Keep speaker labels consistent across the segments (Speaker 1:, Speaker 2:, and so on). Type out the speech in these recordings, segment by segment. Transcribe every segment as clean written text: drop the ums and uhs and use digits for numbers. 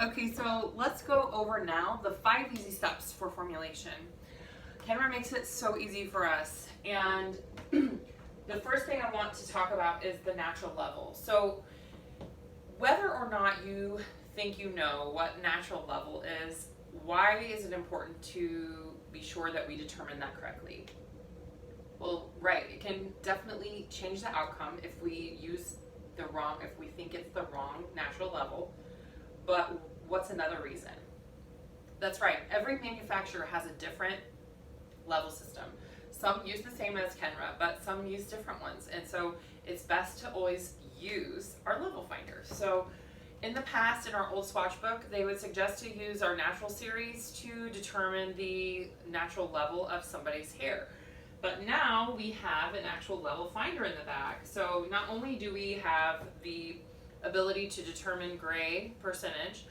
Speaker 1: Okay, so let's go over now the 5 easy steps for formulation. Kenra makes it so easy for us. And the first thing I want to talk about is the natural level. So whether or not you think you know what natural level is, why is it important to be sure that we determine that correctly? Well, right, it can definitely change the outcome if we use the wrong, if we think it's the wrong natural level. But what's another reason? That's right, every manufacturer has a different level system. Some use the same as Kenra, but some use different ones. And so it's best to always use our level finder. So in the past, in our old swatch book, they would suggest to use our natural series to determine the natural level of somebody's hair. But now we have an actual level finder in the back. So not only do we have the ability to determine gray percentage,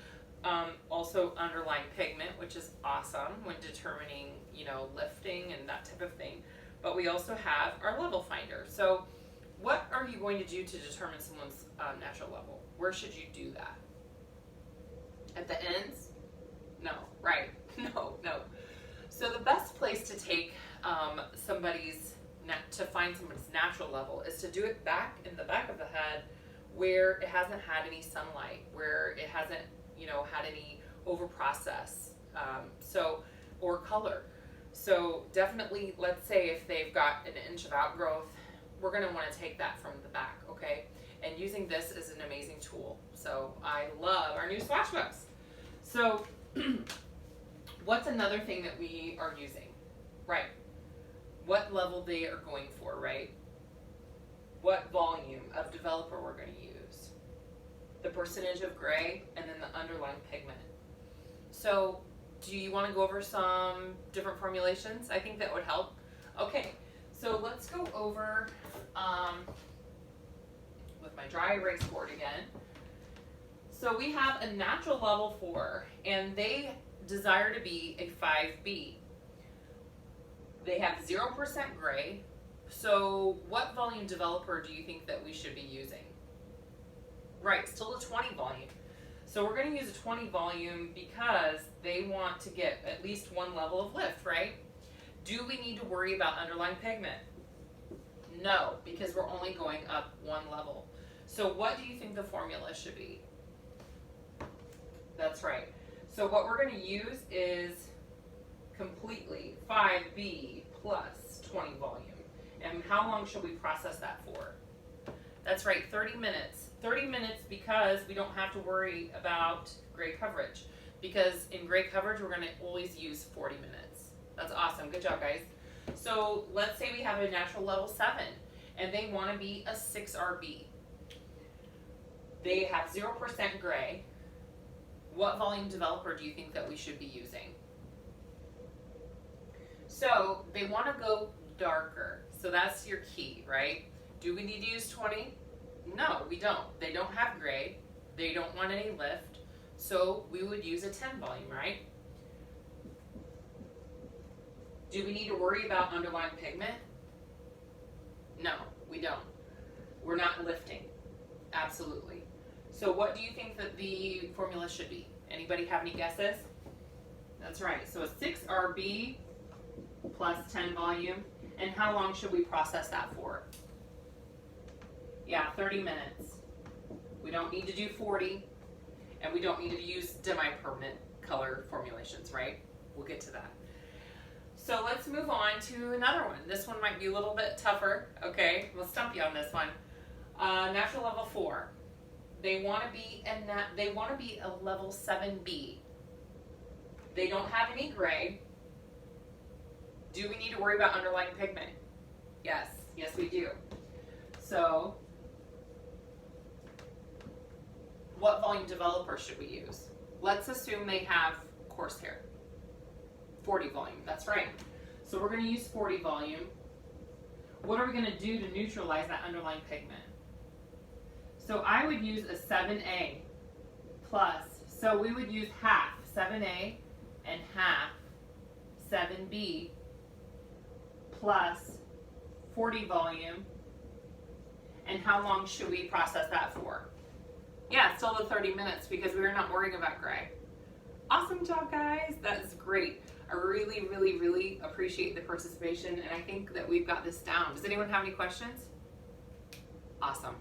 Speaker 1: also underlying pigment, which is awesome when determining, lifting and that type of thing. But we also have our level finder. So what are you going to do to determine someone's natural level? Where should you do that? At the ends? No, right? No. So the best place to take to find somebody's natural level is to do it back in the back of the head where it hasn't had any sunlight, where it hasn't, had any over process, or color. So definitely, let's say if they've got an inch of outgrowth, we're going to want to take that from the back, okay? And using this is an amazing tool. So I love our new swatch books. So what's another thing that we are using? Right. What level they are going for, right? What volume of developer we're going to use. The percentage of gray, and then the underlying pigment. So do you want to go over some different formulations? I think that would help. Okay, so let's go over with my dry erase board again. So we have a natural level 4, and they desire to be a 5B. They have 0% gray. So what volume developer do you think that we should be using? Right, still a 20 volume. So we're going to use a 20 volume because they want to get at least one level of lift, right? Do we need to worry about underlying pigment? No, because we're only going up one level. So what do you think the formula should be? That's right. So what we're going to use is completely 5B plus 20 volume. And how long should we process that for? That's right, 30 minutes. 30 minutes because we don't have to worry about gray coverage. Because in gray coverage, we're going to always use 40 minutes. That's awesome. Good job, guys. So let's say we have a natural level 7, and they want to be a 6RB. They have 0% gray. What volume developer do you think that we should be using? So they want to go darker. So that's your key, right? Do we need to use 20? No, we don't. They don't have gray. They don't want any lift. So we would use a 10 volume, right? Do we need to worry about underlying pigment? No, we don't. We're not lifting. Absolutely. So what do you think that the formula should be? Anybody have any guesses? That's right. So a 6RB plus 10 volume. And how long should we process that for? Yeah, 30 minutes. We don't need to do 40, and we don't need to use semi-permanent color formulations, right? We'll get to that. So let's move on to another one. This one might be a little bit tougher, okay? We'll stump you on this one. Natural level 4. They want to be a level 7B. They don't have any gray. Do we need to worry about underlying pigment? Yes, we do. So what volume developer should we use? Let's assume they have coarse hair. 40 volume, that's right. So we're going to use 40 volume. What are we going to do to neutralize that underlying pigment? So I would use a 7A plus, so we would use half 7A and half 7B plus 40 volume. And how long should we process that for? Yeah, still the 30 minutes because we were not worrying about gray. Awesome job, guys. That is great. I really, really, really appreciate the participation, and I think that we've got this down. Does anyone have any questions? Awesome.